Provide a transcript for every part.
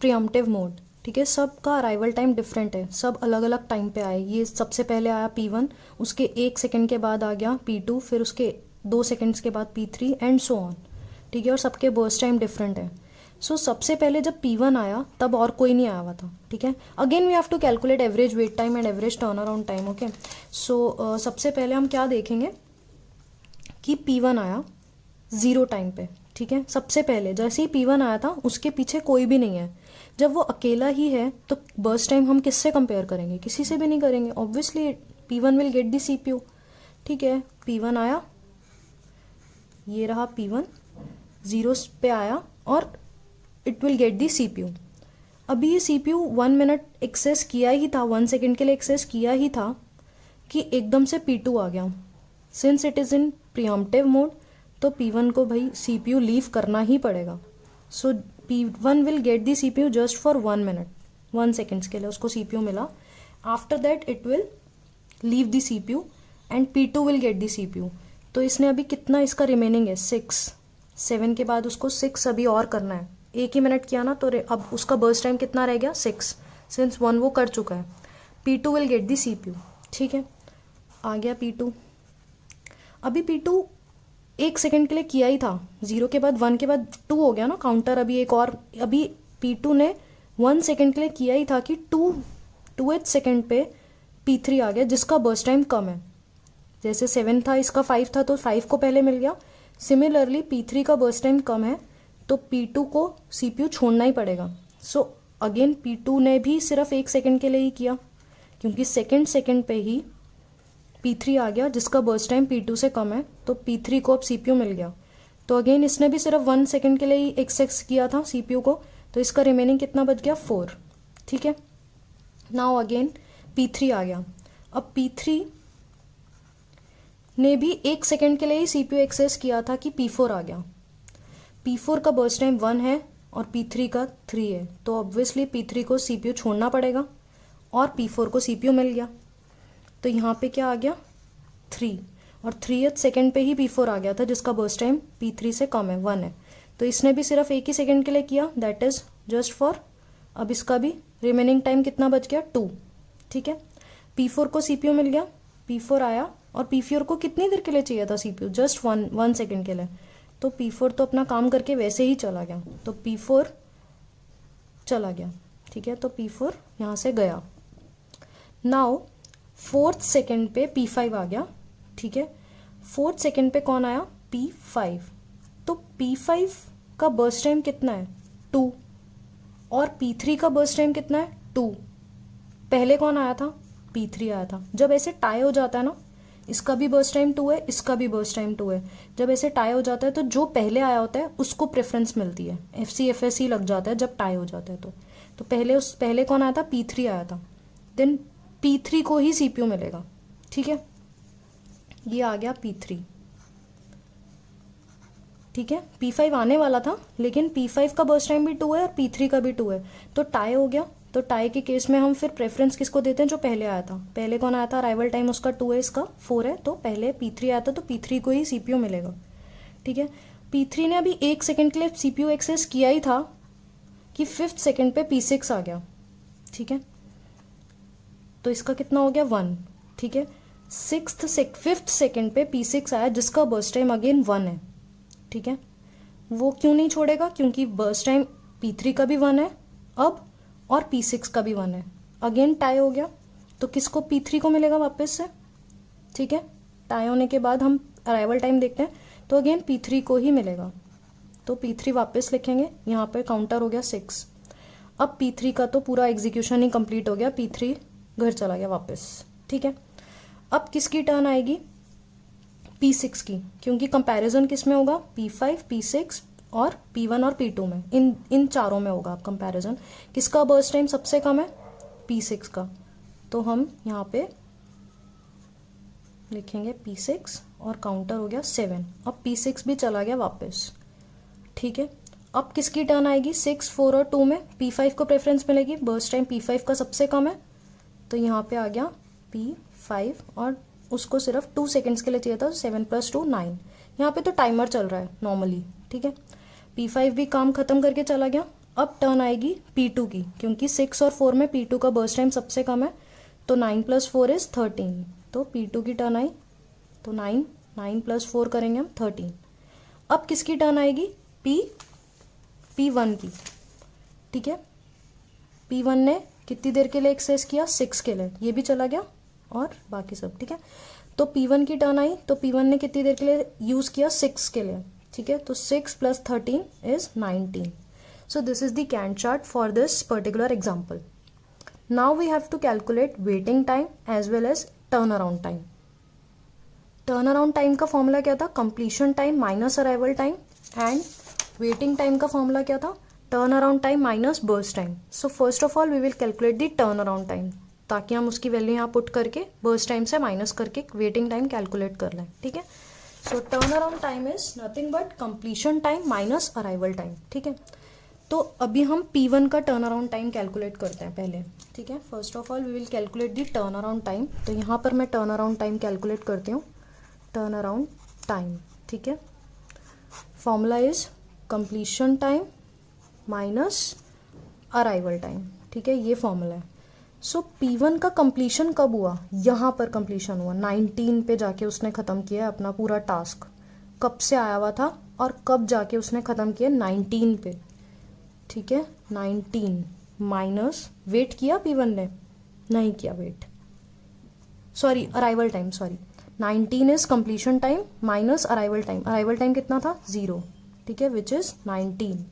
Pre-emptive mode, ठीक है। सब का अराइवल टाइम डिफरेंट है, सब अलग अलग टाइम पे आए। ये सबसे पहले आया P1, उसके 1 सेकेंड के बाद आ गया P2, फिर उसके 2 सेकेंड्स के बाद P3 एंड सो ऑन, ठीक है। और सबके बर्स्ट टाइम डिफरेंट है। सो सबसे पहले जब P1 आया तब और कोई नहीं आया हुआ था, ठीक है। Again we have to calculate average wait time and average turn around time, okay. So सबसे पहले हम क्या देखेंगे कि P1 आया 0 टाइम पे, ठीक है। सबसे पहले जैसे ही P1 आया था उसके पीछे कोई भी नहीं है। जब वो अकेला ही है तो बर्स्ट टाइम हम किससे कंपेयर करेंगे? किसी से भी नहीं करेंगे, obviously P1 will get the CPU, ठीक है। P1 आया, ये रहा P1, 0 पे आया और it will get the CPU। अभी ये CPU 1 मिनट एक्सेस किया ही था, 1 सेकेंड के लिए एक्सेस किया ही था कि एकदम से P2 आ गया। Since it is in pre-emptive mode तो P1 को भाई CPU लीव करना ही पड़ेगा। सो P1 will get the CPU just for 1 minute, 1 seconds के लिए उसको CPU मिला। After that it will leave the CPU and P2 will get the CPU। तो इसने अभी कितना इसका रिमेनिंग है? 6, 7 के बाद उसको 6 अभी और करना है। 1 ही मिनट किया ना, तो अब उसका बर्स्ट टाइम कितना रह गया? 6, सिंस 1 वो कर चुका है। P2 will get the CPU, ठीक है। आ गया P2। अभी P2 1 सेकेंड के लिए किया ही था, 0 के बाद 1 के बाद 2 हो गया ना काउंटर। अभी एक और, अभी P2 ने 1 सेकेंड के लिए किया ही था कि 2 सेकेंड पे P3 आ गया जिसका बर्स्ट टाइम कम है। जैसे 7 था, इसका 5 था, तो 5 को पहले मिल गया। सिमिलरली P3 का बर्स्ट टाइम कम है तो P2 को CPU छोड़ना ही पड़ेगा। सो अगेन P2 ने भी सिर्फ 1 सेकेंड के लिए ही किया, क्योंकि सेकेंड पे ही P3 आ गया जिसका बर्स्ट टाइम P2 से कम है, तो P3 को अब CPU मिल गया। तो अगेन इसने भी सिर्फ 1 सेकेंड के लिए ही एक्सेस किया था CPU को, तो इसका रिमेनिंग कितना बच गया? 4, ठीक है। नाउ अगेन P3 आ गया। अब P3 ने भी 1 सेकेंड के लिए ही CPU एक्सेस किया था कि P4 आ गया। P4 का बर्स्ट टाइम 1 है और P3 का 3 है, तो ऑब्वियसली P3 को CPU छोड़ना पड़ेगा और P4 को CPU मिल गया। तो यहाँ पे क्या आ गया? 3, और 3th सेकेंड पे ही P4 आ गया था जिसका बर्स्ट टाइम P3 से कम है, 1 है। तो इसने भी सिर्फ 1 ही सेकेंड के लिए किया, दैट इज जस्ट फॉर, अब इसका भी रिमेनिंग टाइम कितना बच गया? 2, ठीक है। P4 को CPU मिल गया, P4 आया, और P4 को कितनी देर के लिए चाहिए था CPU? जस्ट 1 सेकेंड के लिए। तो P4 तो अपना काम करके वैसे ही चला गया, तो P4 चला गया, ठीक है। तो P4 यहाँ से गया। नाउ 4th सेकेंड पे P5 आ गया, ठीक है। 4th सेकेंड पे कौन आया? P5। तो P5 का बर्स्ट टाइम कितना है? 2, और P3 का बर्स्ट टाइम कितना है? 2। पहले कौन आया था? P3 आया था। जब ऐसे टाई हो जाता है ना, इसका भी बर्स्ट टाइम 2 है, इसका भी बर्स्ट टाइम 2 है, जब ऐसे टाई हो जाता है तो जो पहले आया होता है उसको प्रेफरेंस मिलती है, FCFS लग जाता है जब टाई हो जाता है। तो पहले कौन आया था? P3 आया था, देन P3 को ही CPU मिलेगा, ठीक है। ये आ गया P3, ठीक है। P5 आने वाला था, लेकिन P5 का बर्स्ट टाइम भी 2 है और P3 का भी 2 है, तो टाई हो गया। तो टाई के केस में हम फिर प्रेफरेंस किसको देते हैं? जो पहले आया था। पहले कौन आया था? अराइवल टाइम उसका 2 है, इसका 4 है, तो पहले P3 आया था, तो P3 को ही CPU मिलेगा, ठीक है। P3 ने अभी 1 सेकेंड के लिए CPU एक्सेस किया ही था कि 5th सेकेंड पे P6 आ गया, ठीक है। तो इसका कितना हो गया? 1, ठीक है। 5th सेकेंड पे P6 आया जिसका बर्स्ट टाइम अगेन 1 है, ठीक है। वो क्यों नहीं छोड़ेगा? क्योंकि बर्स्ट टाइम P3 का भी 1 है अब, और P6 का भी 1 है। अगेन टाई हो गया, तो किसको? P3 को मिलेगा वापस से, ठीक है। टाई होने के बाद हम अराइवल टाइम देखते हैं, तो अगेन P3 को ही मिलेगा, तो P3 वापस लिखेंगे। यहाँ पे काउंटर हो गया 6। अब P3 का तो पूरा एग्जीक्यूशन ही कंप्लीट हो गया, P3 घर चला गया वापस, ठीक है। अब किसकी टर्न आएगी? P6 की, क्योंकि कंपैरिजन किस में होगा? P5, P6 और P1 और P2 में, इन चारों में होगा कंपैरिजन। किसका बर्स्ट टाइम सबसे कम है? P6 का। तो हम यहाँ पे लिखेंगे P6 और काउंटर हो गया 7। अब P6 भी चला गया वापस, ठीक है। अब किसकी टर्न आएगी? 6, 4 और 2 में P5 को प्रेफरेंस मिलेगी, बर्स्ट टाइम P5 का सबसे कम है, तो यहाँ पे आ गया P5 और उसको सिर्फ 2 सेकेंड्स के लिए चाहिए था, 7 + 2 9। यहाँ पे तो टाइमर चल रहा है नॉर्मली, ठीक है। P5 भी काम खत्म करके चला गया, अब टर्न आएगी P2 की, क्योंकि 6 और 4 में P2 का बर्स्ट टाइम सबसे कम है, तो 9 + 4 = 13, तो P2 की टर्न आई, तो 9 + 4 करेंगे हम 13। अब किसकी टर्न आएगी? P1 की, ठीक है। P1 ने कितनी देर के लिए एक्सेस किया? 6 के लिए, ये भी चला गया और बाकी सब, ठीक है। तो P1 की टर्न आई, तो P1 ने कितनी देर के लिए यूज़ किया? 6 के लिए, ठीक है। तो 6 + 13 = 19. So this is the Gantt chart for this particular example. Now we have to calculate waiting time as well as turnaround time. Turnaround time का फॉर्मूला क्या था? completion time minus arrival time, and waiting time का formula क्या था? turnaround time minus burst time. So first of all we will calculate the turnaround time, ताकि हम उसकी value यहाँ पुट करके burst time से माइनस करके waiting time कैलकुलेट कर लें, ठीक है। So turnaround time is nothing but completion time minus arrival time, ठीक है। तो अभी हम P1 का टर्न अराउंड टाइम कैलकुलेट करते हैं पहले, ठीक है। First of all we will calculate the turn around time. तो यहाँ पर मैं टर्न अराउंड टाइम कैलकुलेट करती हूँ, टर्न अराउंड टाइम, ठीक है। Formula is completion time minus arrival time, ठीक है, ये फॉर्मूला है। सो P1 का कंप्लीशन कब हुआ? यहाँ पर कंप्लीशन हुआ 19 पे जाके उसने ख़त्म किया अपना पूरा टास्क। कब से आया हुआ था और कब जाके उसने ख़त्म किया? 19 पे, ठीक है। 19 माइनस वेट किया P1 ने? नहीं किया wait, sorry arrival time, sorry 19 is completion time minus arrival time. Arrival time कितना था? 0, ठीक है, which is 19।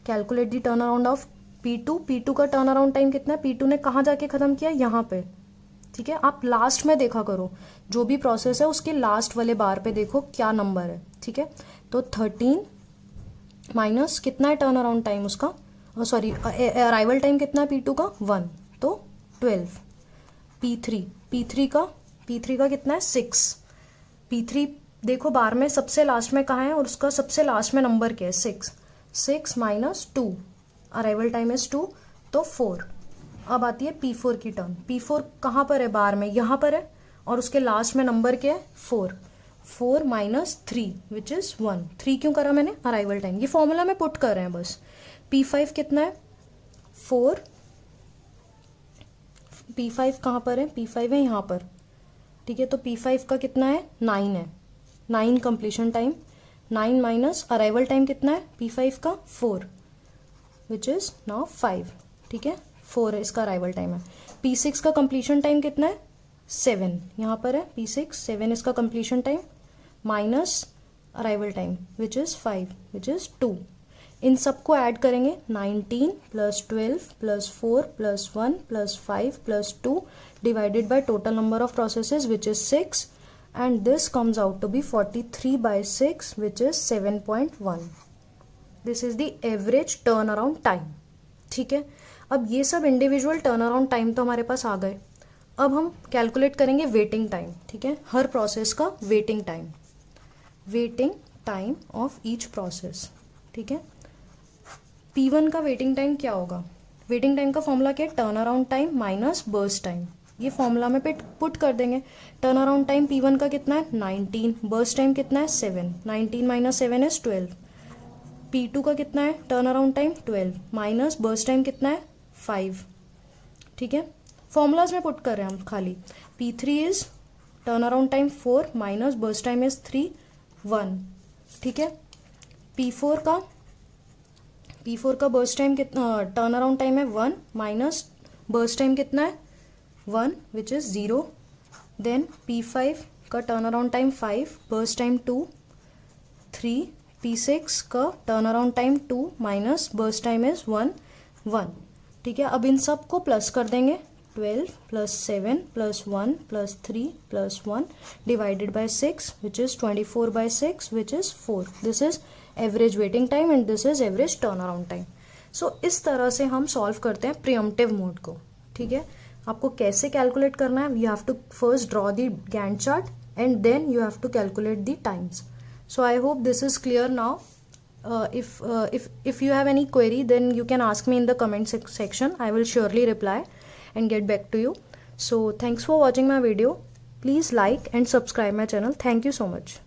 Calculate the turn around of P2। P2 का टर्न अराउंड टाइम कितना है? P2 ने कहाँ जाके खत्म किया? यहाँ पे, ठीक है। आप लास्ट में देखा करो, जो भी प्रोसेस है उसके लास्ट वाले बार पे देखो क्या नंबर है, ठीक है। तो 13 माइनस कितना है टर्न अराउंड टाइम उसका, सॉरी अराइवल टाइम कितना है P2 का? 1, तो 12। P3 का कितना है? 6। P3 देखो बार में सबसे लास्ट में कहाँ है और उसका सबसे लास्ट में नंबर क्या है? 6 माइनस 2, अराइवल टाइम इज 2, तो 4। अब आती है P4 की टर्न। P4 कहाँ पर है बार में? यहाँ पर है, और उसके लास्ट में नंबर क्या है? 4 माइनस 3 विच इज 1। 3 क्यों करा मैंने? अराइवल टाइम, ये फॉर्मूला में पुट कर रहे हैं बस। P5 कितना है? 4। P5 कहाँ पर है? P5 है यहाँ पर, ठीक है। तो P5 का कितना है? 9 है, 9 completion time. 9 minus arrival time कितना है P5 का? 4 विच इज नाउ 5, ठीक है। 4 है इसका अराइवल टाइम है। P6 का कंप्लीशन टाइम कितना है? 7, यहाँ पर है P6, 7 इसका completion time minus arrival time which is 5 which is 2। इन सबको ऐड करेंगे, 19 + 12 + 4 + 1 + 5 + 2 divided by total number of processes which is 6, and this comes out to be 43/6 which is 7.1। This is the average turn around time, ठीक है। अब ये सब individual turn around time तो हमारे पास आ गए। अब हम कैलकुलेट करेंगे वेटिंग टाइम, ठीक है, हर प्रोसेस का waiting time of each process, ठीक है। P1 का वेटिंग टाइम क्या होगा? वेटिंग टाइम का फॉर्मूला क्या है? Turn around time minus burst time. ये फॉर्मूला में पुट कर देंगे। टर्न अराउंड टाइम P1 का कितना है? 19। बर्स्ट टाइम कितना है? 7। 19 माइनस 7 इज 12। P2 का कितना है turn around time? 12 minus burst time कितना है? 5, ठीक है। फॉर्मूलाज में पुट कर रहे हैं हम खाली। P3 is turn around time 4 minus burst time is 3, 1, ठीक है। P4 का बर्स्ट टाइम कितना, टर्न अराउंड टाइम है 1 माइनस बर्स्ट टाइम कितना है? 1 विच इज 0। देन P5 का turn around time 5, burst time 2, 3। P6 का turn around time 2 minus burst time is 1, 1, ठीक है। अब इन सब को प्लस कर देंगे, 12 + 7 + 1 + 3 + 1 divided by 6 which is 24/6 which is 4। This is average waiting time and this is average turn around time. So इस तरह से हम सॉल्व करते हैं प्रीएम्प्टिव मोड को, ठीक है। आपको कैसे कैलकुलेट करना है? You have to first draw the Gantt chart and then you have to calculate the times. So I hope this is clear now. If you have any query, then you can ask me in the comment section. I will surely reply and get back to you. So thanks for watching my video. Please like and subscribe my channel. Thank you so much.